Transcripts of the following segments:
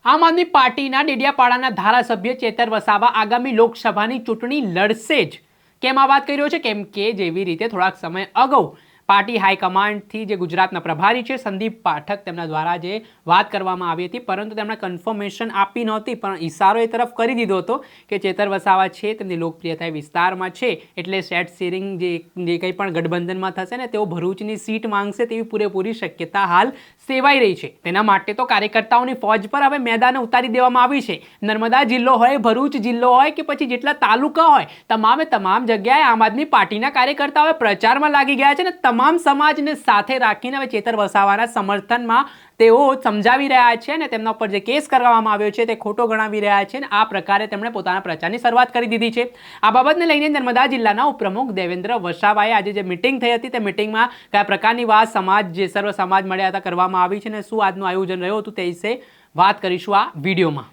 આમ આદમી પાર્ટીના ડેડિયાપાડાના ધારાસભ્ય ચેતર વસાવા આગામી લોકસભાની ચૂંટણી લડશે જ। કેમ આ વાત કરી રહ્યો છે? કેમ કે જેવી રીતે થોડાક સમય અગાઉ પાર્ટી હાઈકમાન્ડથી જે ગુજરાતના પ્રભારી છે સંદીપ પાઠક તેમના દ્વારા જે વાત કરવામાં આવી હતી, પરંતુ તેમણે કન્ફર્મેશન આપી નહોતી, પણ ઇશારો એ તરફ કરી દીધો હતો કે ચેતર વસાવા છે તેમની લોકપ્રિયતા વિસ્તારમાં છે, એટલે સેટ શેરિંગ જે કંઈ પણ ગઠબંધનમાં થશે ને તેઓ ભરૂચની સીટ માંગશે તેવી પૂરેપૂરી શક્યતા હાલ સેવાઈ રહી છે। તેના માટે તો કાર્યકર્તાઓની ફોજ પર હવે મેદાને ઉતારી દેવામાં આવી છે। નર્મદા જિલ્લો હોય, ભરૂચ જિલ્લો હોય કે પછી જેટલા તાલુકા હોય, તમામ જગ્યાએ આમ આદમી પાર્ટીના કાર્યકર્તાઓ પ્રચારમાં લાગી ગયા છે ને તમામ સમાજને સાથે રાખીને હવે ચેતર વસાવાના સમર્થનમાં તેઓ સમજાવી રહ્યા છે અને તેમના ઉપર જે કેસ કરવામાં આવ્યો છે તે ખોટો ગણાવી રહ્યા છે અને આ પ્રકારે તેમણે પોતાના પ્રચારની શરૂઆત કરી દીધી છે। આ બાબતને લઈને નર્મદા જિલ્લાના ઉપપ્રમુખ દેવેન્દ્ર વસાવાએ આજે જે મીટિંગ થઈ હતી તે મીટિંગમાં કયા પ્રકારની વાત સમાજ જે સર્વ સમાજ મળ્યા હતા કરવામાં આવી છે અને શું આજનું આયોજન રહ્યું હતું તે વિશે વાત કરીશું આ વિડીયોમાં।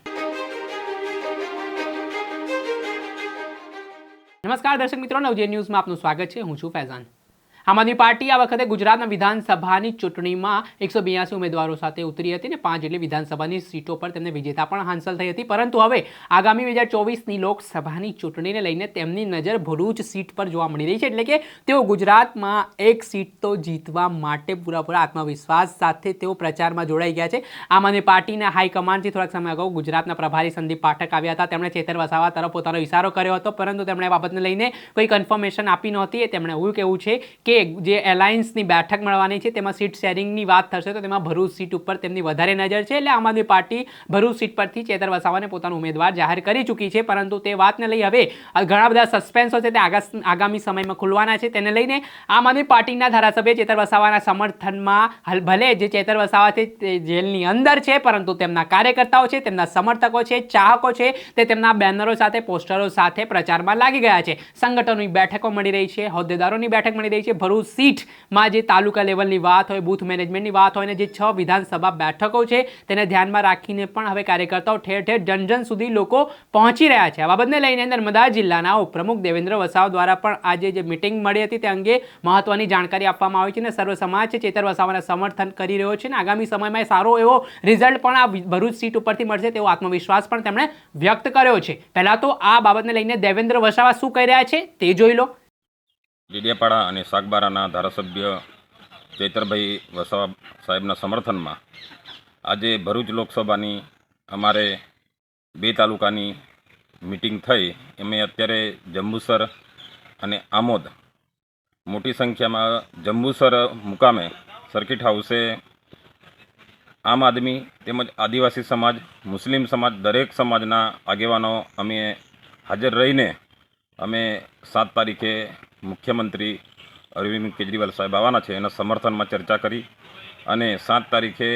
નમસ્કાર દર્શક મિત્રો, નવજીવન ન્યૂઝમાં આપનું સ્વાગત છે। હું છું ફૈઝાન। આમ આદમી પાર્ટી આ વખતે ગુજરાતના વિધાનસભાની ચૂંટણીમાં 182 ઉમેદવારો સાથે ઉતરી હતી અને 5 જેટલી વિધાનસભાની સીટો પર તેમને વિજેતા પણ હાંસલ થઈ હતી, પરંતુ હવે આગામી 2024ની લોકસભાની ચૂંટણીને લઈને તેમની નજર ભરૂચ સીટ પર જોવા મળી રહી છે, એટલે કે તેઓ ગુજરાતમાં એક સીટ તો જીતવા માટે પૂરેપૂરા આત્મવિશ્વાસ સાથે તેઓ પ્રચારમાં જોડાઈ ગયા છે। આમ આદમી પાર્ટીના હાઈકમાન્ડથી થોડાક સમય અગાઉ ગુજરાતના પ્રભારી સંદીપ પાઠક આવ્યા હતા, તેમણે ચેતર વસાવા તરફ પોતાનો ઇશારો કર્યો હતો, પરંતુ તેમણે આ બાબતને લઈને કોઈ કન્ફર્મેશન આપી નહોતી। તેમણે એવું કહેવું છે કે જે એલાયન્સની બેઠક મળવાની છે તેમાં સીટ શેરિંગની વાત થશે તો તેમાં ભરૂચ સીટ ઉપર તેમની વધારે નજર છે, એટલે આમ આદમી પાર્ટી ભરૂચ સીટ પરથી ચેતર વસાવાને પોતાનો ઉમેદવાર જાહેર કરી ચૂકી છે, પરંતુ તે વાતને લઈ હવે ઘણા બધા સસ્પેન્સો છે તે આગામી સમયમાં ખુલવાના છે। તેને લઈને આમ આદમી પાર્ટીના ધારાસભ્ય ચેતર વસાવાના સમર્થનમાં ભલે જે ચેતર વસાવા છે તે જેલની અંદર છે, પરંતુ તેમના કાર્યકર્તાઓ છે, તેમના સમર્થકો છે, ચાહકો છે, તે તેમના બેનરો સાથે, પોસ્ટરો સાથે પ્રચારમાં લાગી ગયા છે। સંગઠનોની બેઠકો મળી રહી છે, હોદ્દેદારોની બેઠક મળી રહી છે। ભરૂચ સીટમાં જે તાલુકા લેવલની વાત હોય, બૂથ મેનેજમેન્ટની વાત હોય ને જે 6 વિધાનસભા બેઠકો છે તેને ધ્યાનમાં રાખીને પણ હવે કાર્યકર્તાઓ ઠેર ઠેર જન સુધી લોકો પહોંચી રહ્યા છે। આ બાબતને લઈને નર્મદા જિલ્લાના ઉપપ્રમુખ દેવેન્દ્ર વસાવા દ્વારા પણ આજે જે મીટિંગ મળી હતી તે અંગે મહત્વની જાણકારી આપવામાં આવી છે અને સર્વ સમાજ છે ચેતર વસાવાના સમર્થન કરી રહ્યો છે અને આગામી સમયમાં સારો એવો રિઝલ્ટ પણ આ ભરૂચ સીટ ઉપરથી મળશે તેવો આત્મવિશ્વાસ પણ તેમણે વ્યક્ત કર્યો છે। પહેલા તો આ બાબતને લઈને દેવેન્દ્ર વસાવા શું કહી રહ્યા છે તે જોઈ લો। ડેડિયાપાડા અને સાગબારાના ધારાસભ્ય ચૈતરભાઈ વસાવા સાહેબના સમર્થનમાં આજે ભરૂચ લોકસભાની અમારે 2 તાલુકાની મિટિંગ થઈ। એમાં અત્યારે જંબુસર અને આમોદ મોટી સંખ્યામાં જંબુસર મુકામે સર્કિટ હાઉસે આમ આદમી તેમજ આદિવાસી સમાજ, મુસ્લિમ સમાજ, દરેક સમાજના આગેવાનો અમે હાજર રહીને અમે 7 તારીખે મુખ્યમંત્રી અરવિંદ કેજરીવાલ સાહેબ આવવાના છે એના સમર્થનમાં ચર્ચા કરી અને 7 તારીખે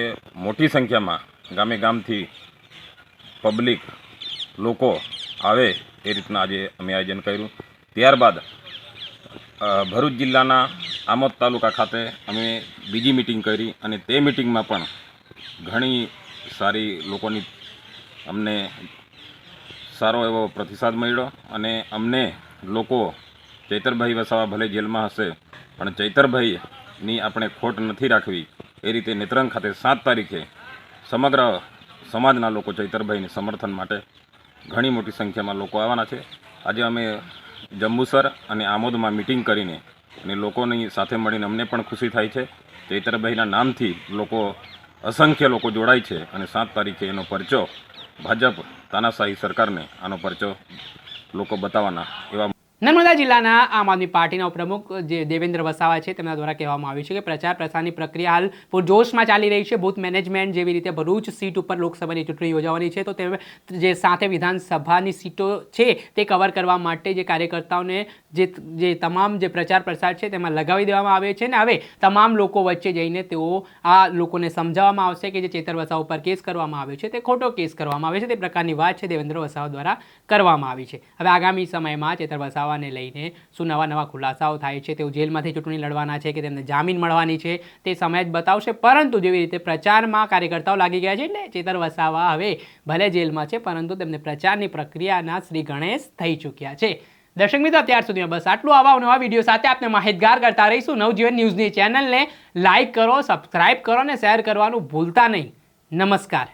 મોટી સંખ્યામાં ગામે ગામથી પબ્લિક લોકો આવે એ રીતના આજે અમે આયોજન કર્યું। ત્યારબાદ ભરૂચ જિલ્લાના આમોદ તાલુકા ખાતે અમે બીજી મિટિંગ કરી અને તે મિટિંગમાં પણ ઘણી સારી લોકોની અમને સારો એવો પ્રતિસાદ મળ્યો અને અમને લોકો ચૈતરભાઈ વસાવા ભલે જેલમાં હશે પણ ચૈતરભાઈની આપણે ખોટ નથી રાખવી એ રીતે નેત્રંગ ખાતે 7 તારીખે સમગ્ર સમાજના લોકો ચૈતરભાઈને સમર્થન માટે ઘણી મોટી સંખ્યામાં લોકો આવવાના છે। આજે અમે જંબુસર અને આમોદમાં મિટિંગ કરીને અને લોકોની સાથે મળીને અમને પણ ખુશી થાય છે। ચૈતરભાઈના નામથી લોકો અસંખ્ય લોકો જોડાય છે અને 7 તારીખે એનો પરચો ભાજપ તાનાશાહી સરકારને આનો પરચો લોકો બતાવવાના એવા। નર્મદા જિલ્લાના આમ આદમી પાર્ટીના ઉપપ્રમુખ જે દેવેન્દ્ર વસાવા છે તેમના દ્વારા કહેવામાં આવ્યું છે કે પ્રચાર પ્રસારની પ્રક્રિયા હાલ પૂરજોશમાં ચાલી રહી છે। બૂથ મેનેજમેન્ટ જેવી રીતે ભરૂચ સીટ ઉપર લોકસભાની ચૂંટણી યોજાવાની છે તો તે જે સાથે વિધાનસભાની સીટો છે તે કવર કરવા માટે જે કાર્યકર્તાઓને જે તમામ જે પ્રચાર પ્રસાર છે તેમાં લગાવી દેવામાં આવે છે ને હવે તમામ લોકો વચ્ચે જઈને તેઓ આ લોકોને સમજાવવામાં આવશે કે જે ચેતર વસાવા ઉપર કેસ કરવામાં આવ્યો છે તે ખોટો કેસ કરવામાં આવ્યો છે, તે પ્રકારની વાત છે દેવેન્દ્ર વસાવા દ્વારા કરવામાં આવી છે। હવે આગામી સમયમાં ચેતર વસાવા ને લઈને શું નવા ખુલાસાઓ થાય છે, તેઓ જેલમાંથી ચૂંટણી લડવાના છે કે તેમને જામીન મળવાની છે તે સમય જ બતાવશે, પરંતુ જેવી રીતે પ્રચારમાં કાર્યકર્તાઓ લાગી ગયા છે એટલે ચેતર વસાવા હવે ભલે જેલમાં છે પરંતુ તેમને પ્રચારની પ્રક્રિયાના શ્રી ગણેશ થઈ ચૂક્યા છે। દર્શક મિત્રો, અત્યાર સુધીમાં બસ આટલું। આવા નવા વિડીયો સાથે આપણે માહિતગાર કરતા રહીશું। નવજીવન ન્યૂઝની ચેનલને લાઇક કરો, સબસ્ક્રાઇબ કરો અને શેર કરવાનું ભૂલતા નહીં। નમસ્કાર।